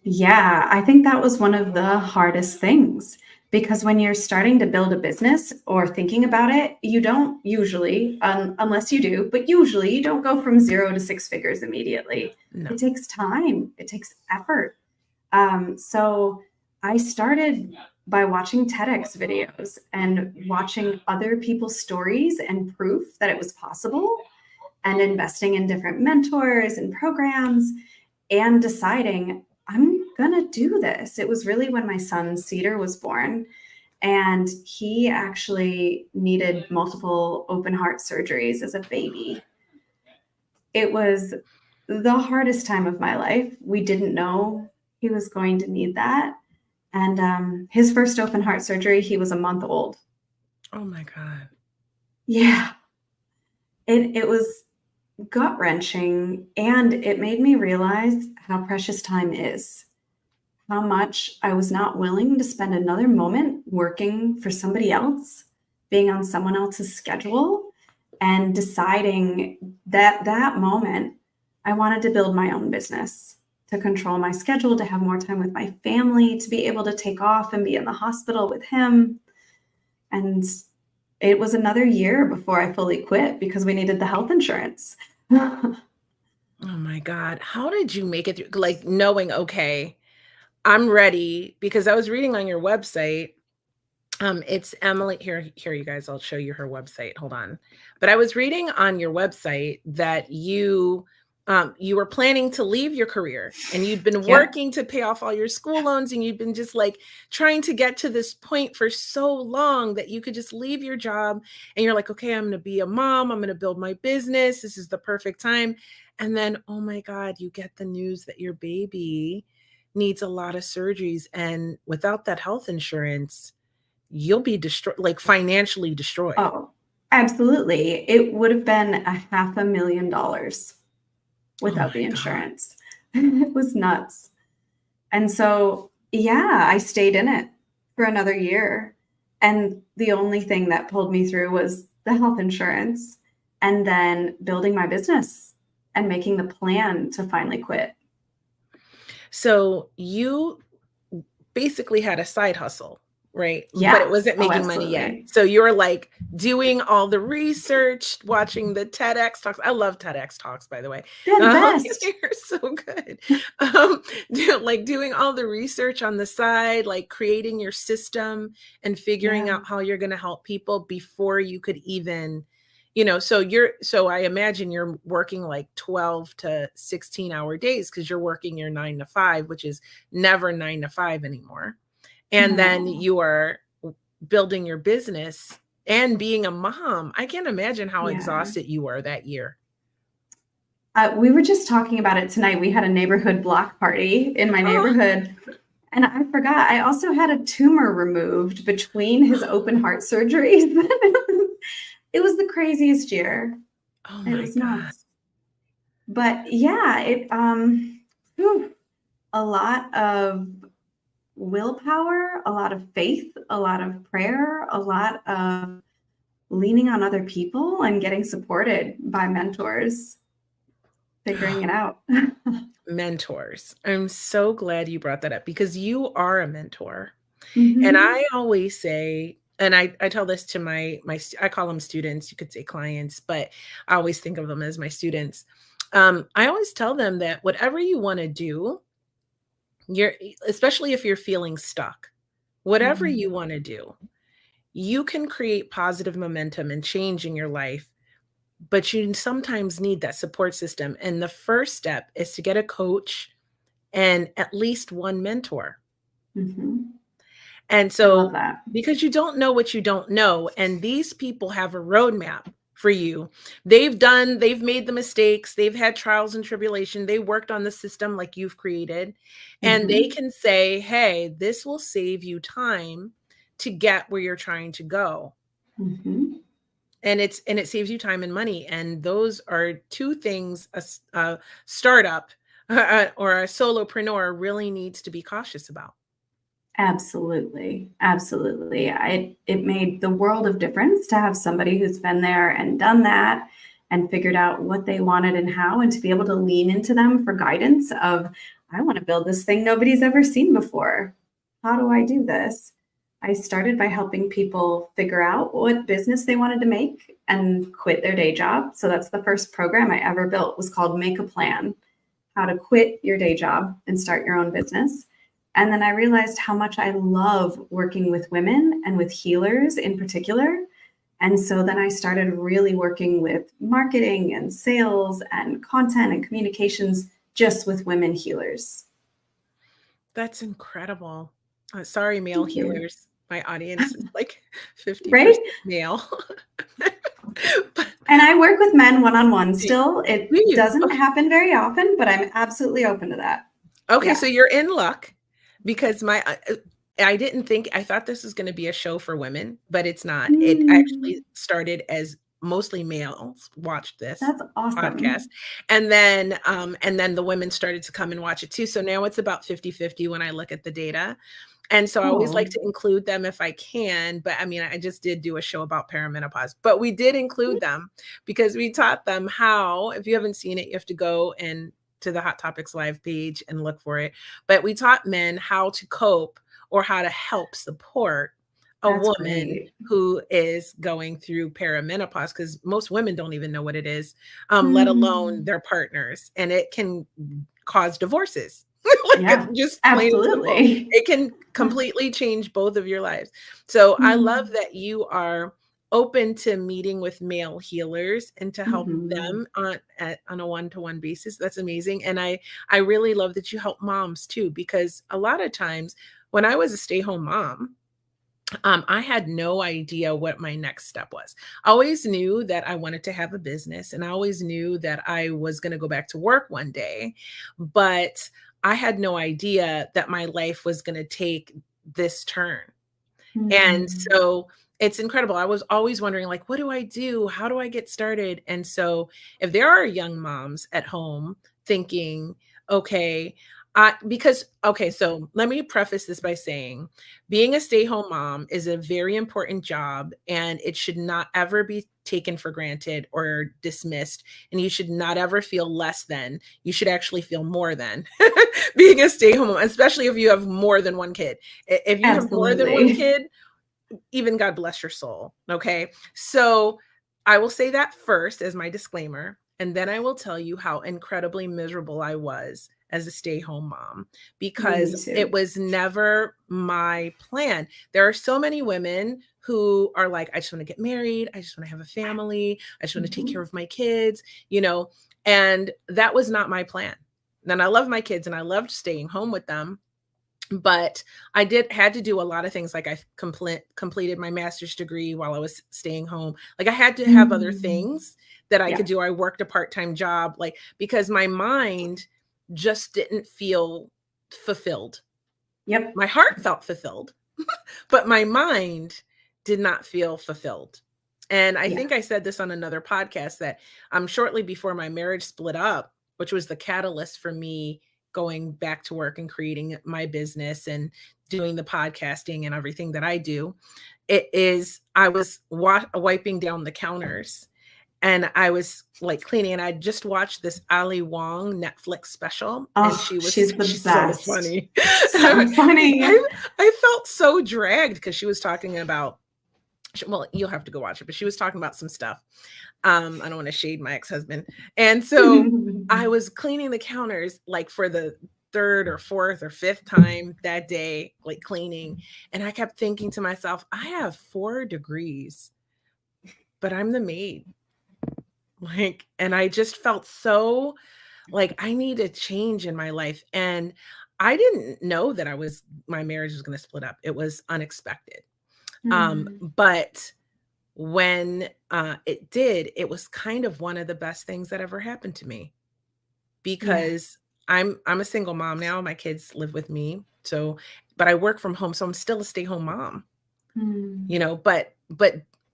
Yeah, I think that was one of the hardest things because when you're starting to build a business or thinking about it, you don't usually, unless you do, but usually you don't go from 0 to 6 figures immediately. No. It takes time, it takes effort. So I started by watching TEDx videos and watching other people's stories and proof that it was possible, and investing in different mentors and programs and deciding I'm gonna do this. It was really when my son Cedar was born, and he actually needed multiple open heart surgeries as a baby. It was the hardest time of my life. We didn't know he was going to need that. And his first open heart surgery, he was a month old. Oh my God. Yeah, it was gut wrenching, and it made me realize how precious time is. How much I was not willing to spend another moment working for somebody else, being on someone else's schedule, and deciding that moment I wanted to build my own business, to control my schedule, to have more time with my family, to be able to take off and be in the hospital with him. And it was another year before I fully quit because we needed the health insurance. Oh my God. How did you make it through? Like knowing, okay, I'm ready, because I was reading on your website. It's Emily here, you guys, I'll show you her website. Hold on. But I was reading on your website that you were planning to leave your career and you'd been Yep. working to pay off all your school loans, and you'd been just like trying to get to this point for so long that you could just leave your job and you're like, okay, I'm going to be a mom. I'm going to build my business. This is the perfect time. And then, oh my God, you get the news that your baby needs a lot of surgeries. And without that health insurance, you'll be destroyed, like financially destroyed. Oh, absolutely. It would have been $500,000 Oh without my the God. insurance. It was nuts. And so, yeah, I stayed in it for another year. And the only thing that pulled me through was the health insurance and then building my business and making the plan to finally quit. So you basically had a side hustle, right? But it Yeah. wasn't Oh, making money yet. absolutely. So you're like doing all the research, watching the TEDx talks. I love TEDx talks, by the way. They're the best. They're so good. Like doing all the research on the side, like creating your system and figuring Yeah. out how you're going to help people before you could even, so I imagine you're working like 12 to 16-hour days because you're working your 9 to 5, which is never 9 to 5 anymore. And then No. you are building your business and being a mom. I can't imagine how Yeah. exhausted you were that year. We were just talking about it tonight. We had a neighborhood block party in my Oh, neighborhood. And I forgot, I also had a tumor removed between his open heart surgeries. It was the craziest year. oh It my was God. nuts. But yeah, whew, a lot of willpower, a lot of faith, a lot of prayer, a lot of leaning on other people and getting supported by mentors, figuring it out. Mentors. I'm so glad you brought that up because you are a mentor. And Mhm. I always say, and I tell this to I call them students, you could say clients, but I always think of them as my students. I always tell them that whatever you want to do, especially if you're feeling stuck, whatever you Mhm. want to do, you can create positive momentum and change in your life, but you sometimes need that support system. And the first step is to get a coach and at least one mentor. Mhm. And I love so, that. because you don't know what you don't know, and these people have a roadmap for you. They've made the mistakes, they've had trials and tribulation, they worked on the system like you've created, and they Mhm. can say, hey, this will save you time to get where you're trying to go. Mhm. And it saves you time and money. And those are two things a startup or a solopreneur really needs to be cautious about. Absolutely. Absolutely. It made the world of difference to have somebody who's been there and done that and figured out what they wanted and how, and to be able to lean into them for guidance of, I want to build this thing nobody's ever seen before. How do I do this? I started by helping people figure out what business they wanted to make and quit their day job. So that's the first program I ever built, was called Make a Plan, how to quit your day job and start your own business. And then I realized how much I love working with women and with healers in particular. And so then I started really working with marketing and sales and content and communications just with women healers. That's incredible. Sorry, male Thank you. healers. My audience is like 50% Right? male. But And I work with men one-on-one still. It do you? doesn't Okay. happen very often, but I'm absolutely open to that. Okay, Yeah. so you're in luck because I didn't think, I thought this was going to be a show for women, but it's not. It actually started as mostly males watched this That's awesome. podcast. And then the women started to come and watch it too. So now it's about 50-50 when I look at the data. And so I always like to include them if I can. But I mean, I just did do a show about perimenopause, but we did include them because we taught them how, if you haven't seen it, you have to go and to the Hot Topics Live page and look for it. But we taught men how to cope or how to help support a woman who is going through perimenopause, because most women don't even know what it is, let alone their partners. And it can cause divorces. Yeah, just absolutely. It can completely change both of your lives. So I love that you are open to meeting with male healers and to help them on a one-to-one basis. That's amazing. And I really love that you help moms too, because a lot of times when I was a stay-home mom, I had no idea what my next step was. I always knew that I wanted to have a business, and I always knew that I was going to go back to work one day, but I had no idea that my life was going to take this turn. And so it's incredible. I was always wondering, like, what do I do? How do I get started? And so if there are young moms at home thinking, okay, so let me preface this by saying being a stay-home mom is a very important job, and it should not ever be taken for granted or dismissed. And you should not ever feel less than. You should actually feel more than being a stay-home mom, especially if you have more than one kid. If you have more than one kid, even God bless your soul. Okay. So I will say that first as my disclaimer, and then I will tell you how incredibly miserable I was as a stay-home mom, because it was never my plan. There are so many women who are like, I just want to get married. I just want to have a family. I just want to take care of my kids, and that was not my plan. And I love my kids and I loved staying home with them. But I had to do a lot of things. Like I completed my master's degree while I was staying home. Like I had to have other things that I could do. I worked a part-time job, because my mind just didn't feel fulfilled. Yep. My heart felt fulfilled, but my mind did not feel fulfilled. And I think I said this on another podcast that shortly before my marriage split up, which was the catalyst for me going back to work and creating my business and doing the podcasting and everything that I do, I was wiping down the counters and I was like cleaning, and I just watched this Ali Wong Netflix special. And she's best. So funny. So funny. I felt so dragged because she was talking about, well, you'll have to go watch it, but she was talking about some stuff. I don't want to shade my ex-husband. And so I was cleaning the counters like for the third or fourth or fifth time that day, like cleaning. And I kept thinking to myself, I have 4 degrees, but I'm the maid. And I just felt so like I need a change in my life. And I didn't know that my marriage was going to split up. It was unexpected. But when it did, it was kind of one of the best things that ever happened to me, because I'm a single mom now. My kids live with me. But I work from home. So I'm still a stay-home mom, but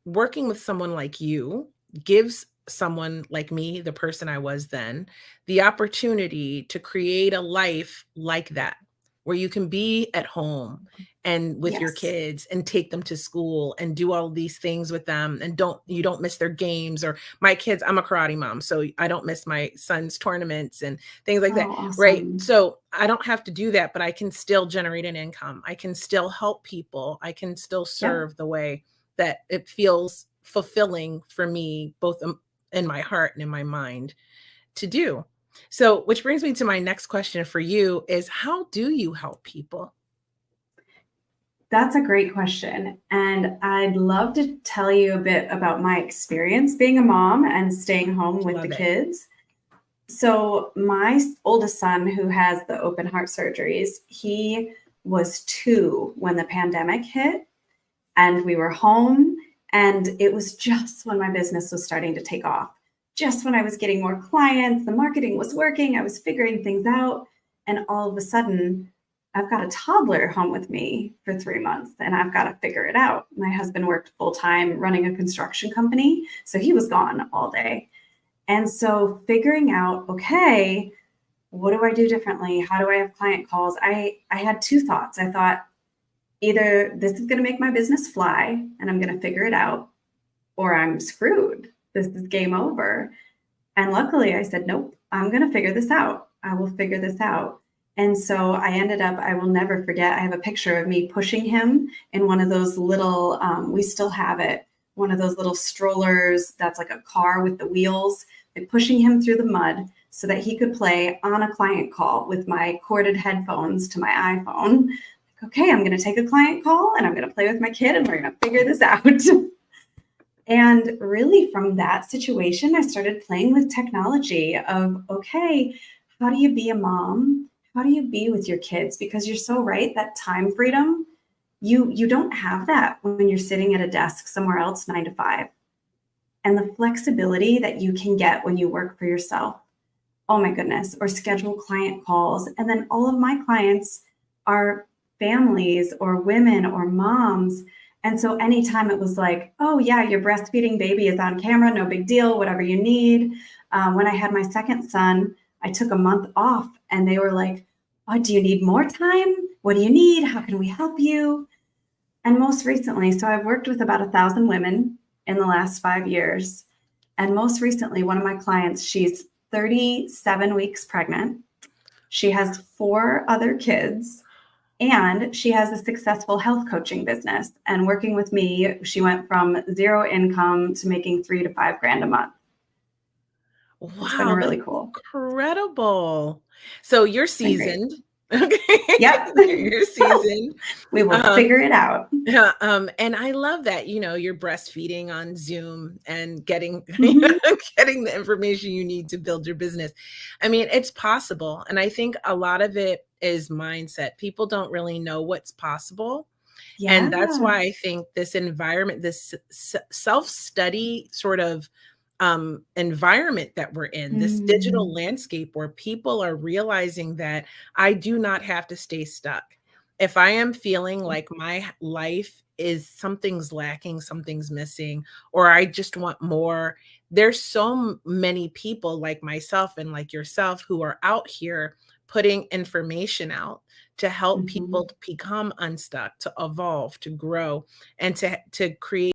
working with someone like you gives someone like me, the person I was then, the opportunity to create a life like that, where you can be at home and with your Yes. kids and take them to school and do all these things with them, and you don't miss their games. Or my kids, I'm a karate mom, so I don't miss my son's tournaments and things like that, Oh, right? awesome. So I don't have to do that, but I can still generate an income. I can still help people. I can still Yep. serve the way that it feels fulfilling for me, both in my heart and in my mind to do. So, which brings me to my next question for you is, how do you help people? That's a great question. And I'd love to tell you a bit about my experience being a mom and staying home with the Love it. kids. So, my oldest son, who has the open heart surgeries, he was 2 when the pandemic hit, and we were home. And it was just when my business was starting to take off, just when I was getting more clients, the marketing was working, I was figuring things out. And all of a sudden, I've got a toddler home with me for 3 months and I've got to figure it out. My husband worked full time running a construction company, so he was gone all day. And so figuring out, okay, what do I do differently? How do I have client calls? I had 2 thoughts. I thought either this is going to make my business fly and I'm going to figure it out, or I'm screwed. This is game over. And luckily I said, nope, I'm going to figure this out. I will figure this out. And so I ended up, I will never forget, I have a picture of me pushing him in one of those little, we still have it, one of those little strollers that's like a car with the wheels, like pushing him through the mud so that he could play on a client call with my corded headphones to my iPhone. Like, okay, I'm going to take a client call and I'm going to play with my kid and we're going to figure this out. And really from that situation, I started playing with technology of, okay, how do you be a mom? How do you be with your kids? Because you're so right, that time freedom, you don't have that when you're sitting at a desk somewhere else 9 to 5. And the flexibility that you can get when you work for yourself, oh my goodness, or schedule client calls. And then all of my clients are families or women or moms. And so anytime it was like, oh yeah, your breastfeeding baby is on camera, no big deal, whatever you need. When I had my second son, I took a month off and they were like, oh, do you need more time? What do you need? How can we help you? And most recently, so I've worked with about 1,000 women in the last 5 years. And most recently, one of my clients, she's 37 weeks pregnant. She has 4 other kids and she has a successful health coaching business. And working with me, she went from 0 income to making 3 to 5 grand a month. It's been Wow, that's really cool. incredible. So you're It's been great. seasoned. Okay. Yep. You're seasoned. We will Um, figure it out. yeah, and I love that, you're breastfeeding on Zoom and getting, Mhm. getting the information you need to build your business. I mean, it's possible. And I think a lot of it is mindset. People don't really know what's possible. And that's Yeah. why I think this environment, this self-study sort of environment that we're in, this digital Mm. landscape where people are realizing that I do not have to stay stuck. If I am feeling like my life is something's lacking, something's missing, or I just want more, there's so many people like myself and like yourself who are out here putting information out to help Mhm. people to become unstuck, to evolve, to grow, and to create